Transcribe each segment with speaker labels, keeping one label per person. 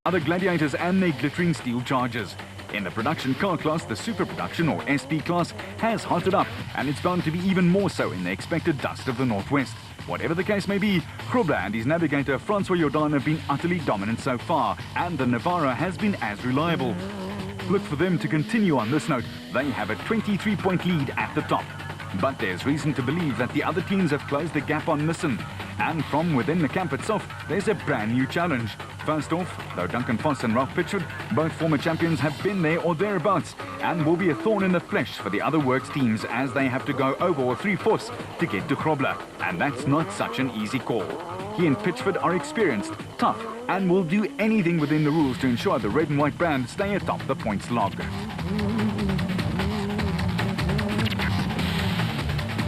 Speaker 1: other gladiators and their glittering steel chargers. In the production car class, the Super Production or SP class has hotted up, and it's bound to be even more so in the expected dust of the Northwest. Whatever the case may be, Grobler and his navigator Francois Jordan have been utterly dominant so far, and the Navara has been as reliable. Look for them to continue on this note. They have a 23-point lead at the top. But there's reason to believe that the other teams have closed the gap on Nissan. And from within the camp itself, there's a brand new challenge. First off, though Duncan Foss and Ralph Pitchford, both former champions, have been there or thereabouts, and will be a thorn in the flesh for the other works teams as they have to go over or 3/4 to get to Grobler. And that's not such an easy call. He and Pitchford are experienced, tough, and will do anything within the rules to ensure the red and white brand stay atop the points log.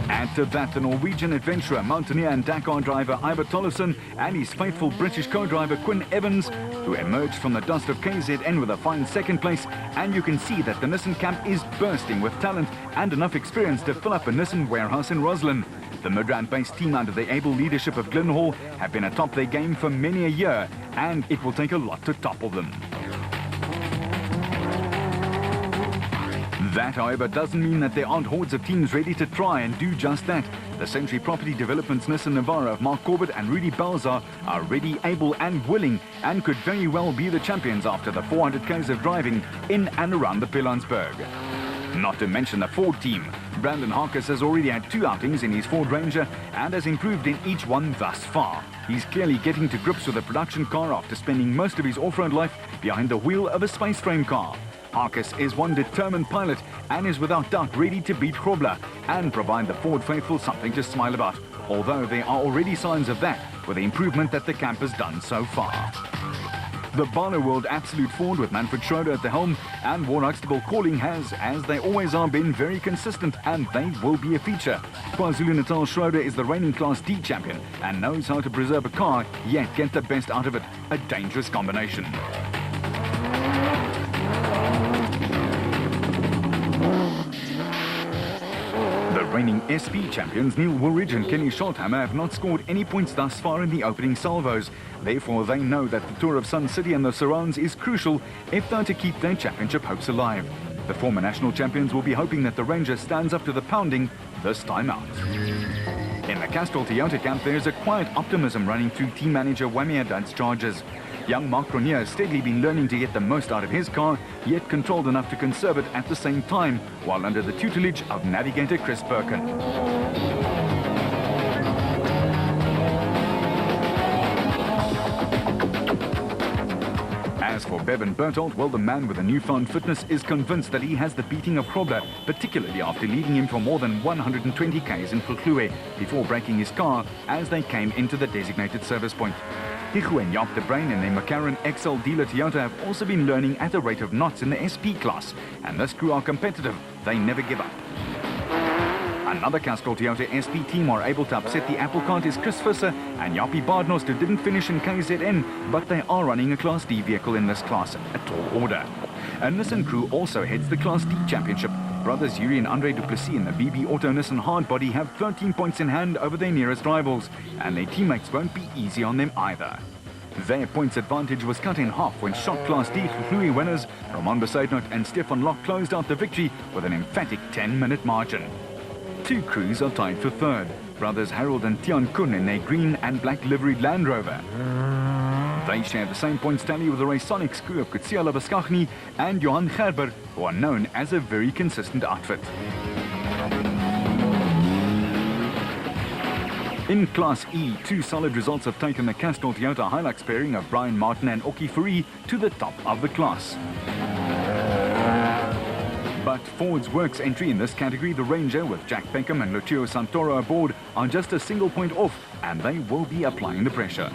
Speaker 1: Add to that the Norwegian adventurer, mountaineer and Dakar driver Ivar Tollefson and his faithful British co-driver Quinn Evans, who emerged from the dust of KZN with a fine second place, and you can see that the Nissan camp is bursting with talent and enough experience to fill up a Nissan warehouse in Roslyn. The Midrand-based team under the able leadership of Glenn Hall have been atop their game for many a year, and it will take a lot to topple them. That, however, doesn't mean that there aren't hordes of teams ready to try and do just that. The Century Property Development's Nissan Navara of Mark Corbett and Rudy Balzar are ready, able and willing, and could very well be the champions after the 400 k's of driving in and around the Pilanesberg. Not to mention the Ford team. Brandon Harkis has already had 2 outings in his Ford Ranger and has improved in each one thus far. He's clearly getting to grips with a production car after spending most of his off-road life behind the wheel of a space frame car. Harkis is one determined pilot and is without doubt ready to beat Grobler and provide the Ford faithful something to smile about, although there are already signs of that with the improvement that the camp has done so far. The Barloworld Absolute Ford with Manfred Schroeder at the helm and Warren Huxtable calling has, as they always are, been very consistent, and they will be a feature. KwaZulu-Natal Schroeder is the reigning Class D champion and knows how to preserve a car yet get the best out of it. A dangerous combination. Reigning SP champions Neil Woolridge and Kenny Scholthammer have not scored any points thus far in the opening salvos. Therefore, they know that the Tour of Sun City and the surrounds is crucial if they're to keep their championship hopes alive. The former national champions will be hoping that the Ranger stands up to the pounding this time out. In the Castrol Toyota camp, there's a quiet optimism running through team manager Wamia Dudd's charges. Young Mark Grenier has steadily been learning to get the most out of his car, yet controlled enough to conserve it at the same time, while under the tutelage of navigator Chris Birkin. As for Bevan Bertolt, well, the man with the newfound fitness is convinced that he has the beating of Grobler, particularly after leading him for more than 120 k's in Grogluwe before breaking his car as they came into the designated service point. Hichu and Jaap de Bruin in their McLaren XL dealer Toyota have also been learning at a rate of knots in the SP class, and this crew are competitive. They never give up. Another Castrol Toyota SP team are able to upset the apple cart is Chris Visser and Jaapie Baardnost, who didn't finish in KZN, but they are running a Class D vehicle in this class, a tall order. A Nissan crew also heads the Class D championship. Brothers Yuri and Andre Duplessis in the BB Auto Nissan Hardbody have 13 points in hand over their nearest rivals, and their teammates won't be easy on them either. Their points advantage was cut in half when shot Class D Grogluwe winners Roman Besaidnout and Stefan Locke closed out the victory with an emphatic 10-minute margin. 2 crews are tied for third. Brothers Harold and Tian Kun in their green and black liveried Land Rover. They share the same points tally with the Raysonics crew of Kutsia Labaskachny and Johan Gerber, who are known as a very consistent outfit. In Class E, 2 solid results have taken the Castrol Toyota Hilux pairing of Brian Martin and Oki Fourie to the top of the class. But Ford's works entry in this category, the Ranger with Jack Peckham and Lucio Santoro aboard, are just a single point off, and they will be applying the pressure.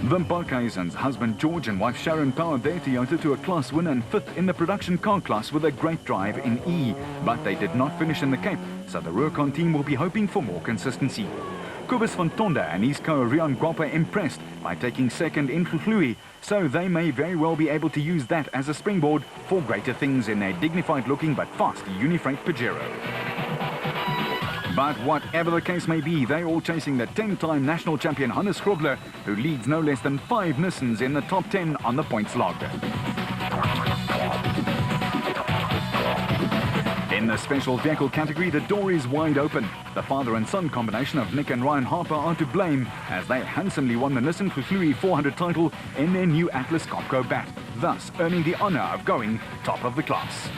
Speaker 1: The Barkhuizen's husband George and wife Sharon powered their Toyota to a class win and 5th in the production car class with a great drive in E, but they did not finish in the Cape, so the Rurcon team will be hoping for more consistency. Kobus van Tonda and his co-Rian Guapa impressed by taking second in Grogluwe, so they may very well be able to use that as a springboard for greater things in their dignified-looking but fast Unifreight Pajero. But whatever the case may be, they're all chasing the 10-time national champion Hannes Grobler, who leads no less than 5 Nissans in the top 10 on the points log. In the special vehicle category, the door is wide open. The father and son combination of Nick and Ryan Harper are to blame, as they handsomely won the Nissan Hlui 400 title in their new Atlas Copco bat, thus earning the honour of going top of the class.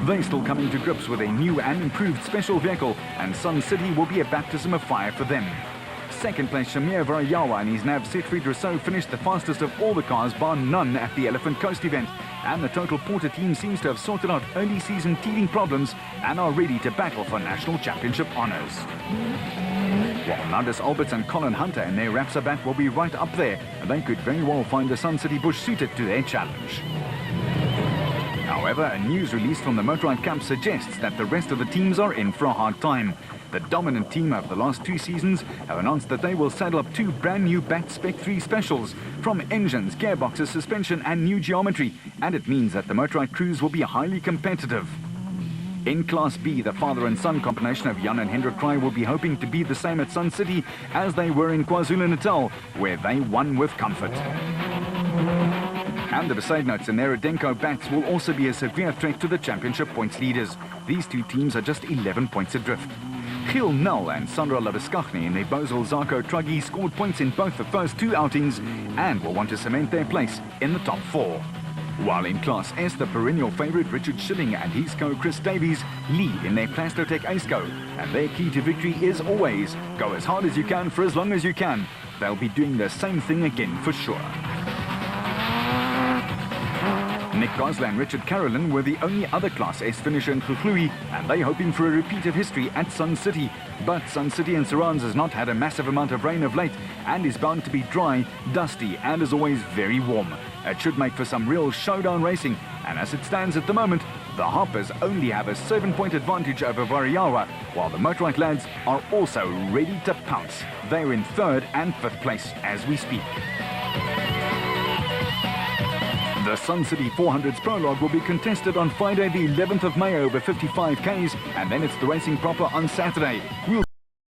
Speaker 1: They're still coming to grips with a new and improved special vehicle, and Sun City will be a baptism of fire for them. Second place Shamir Varayawa and his nav Siegfried Rousseau finished the fastest of all the cars bar none at the Elephant Coast event, and the Total Porter team seems to have sorted out early season teething problems and are ready to battle for national championship honours. While Nandis Alberts and Colin Hunter and their Rapsa bat will be right up there, they could very well find the Sun City Bush suited to their challenge. However, a news release from the Motorrad camp suggests that the rest of the teams are in for a hard time. The dominant team of the last 2 seasons have announced that they will saddle up 2 brand new Bat Spec 3 specials from engines, gearboxes, suspension and new geometry, and it means that the Motorrad crews will be highly competitive. In Class B, the father and son combination of Jan and Hendrik Kraai will be hoping to be the same at Sun City as they were in KwaZulu-Natal, where they won with comfort. And the Besaidnots and their Adenko bats will also be a severe threat to the championship points leaders. These 2 teams are just 11 points adrift. Giel Nel and Sandra Labeskagni in their Bozel Zarko Truggy scored points in both the first 2 outings and will want to cement their place in the top 4. While in Class S, the perennial favourite Richard Schilling and his co-Chris Davies lead in their Plastotech Aceco, and their key to victory is always go as hard as you can for as long as you can. They'll be doing the same thing again for sure. Nick Gosler and Richard Carolyn were the only other Class S finisher in Hlui, and they're hoping for a repeat of history at Sun City. But Sun City and Surrounds has not had a massive amount of rain of late and is bound to be dry, dusty and as always very warm. It should make for some real showdown racing, and as it stands at the moment, the Harpers only have a 7-point advantage over Varayawa, while the Motorrad lads are also ready to pounce. They're in 3rd and 5th place as we speak. The Sun City 400's prologue will be contested on Friday the 11th of May over 55 Ks, and then it's the racing proper on Saturday.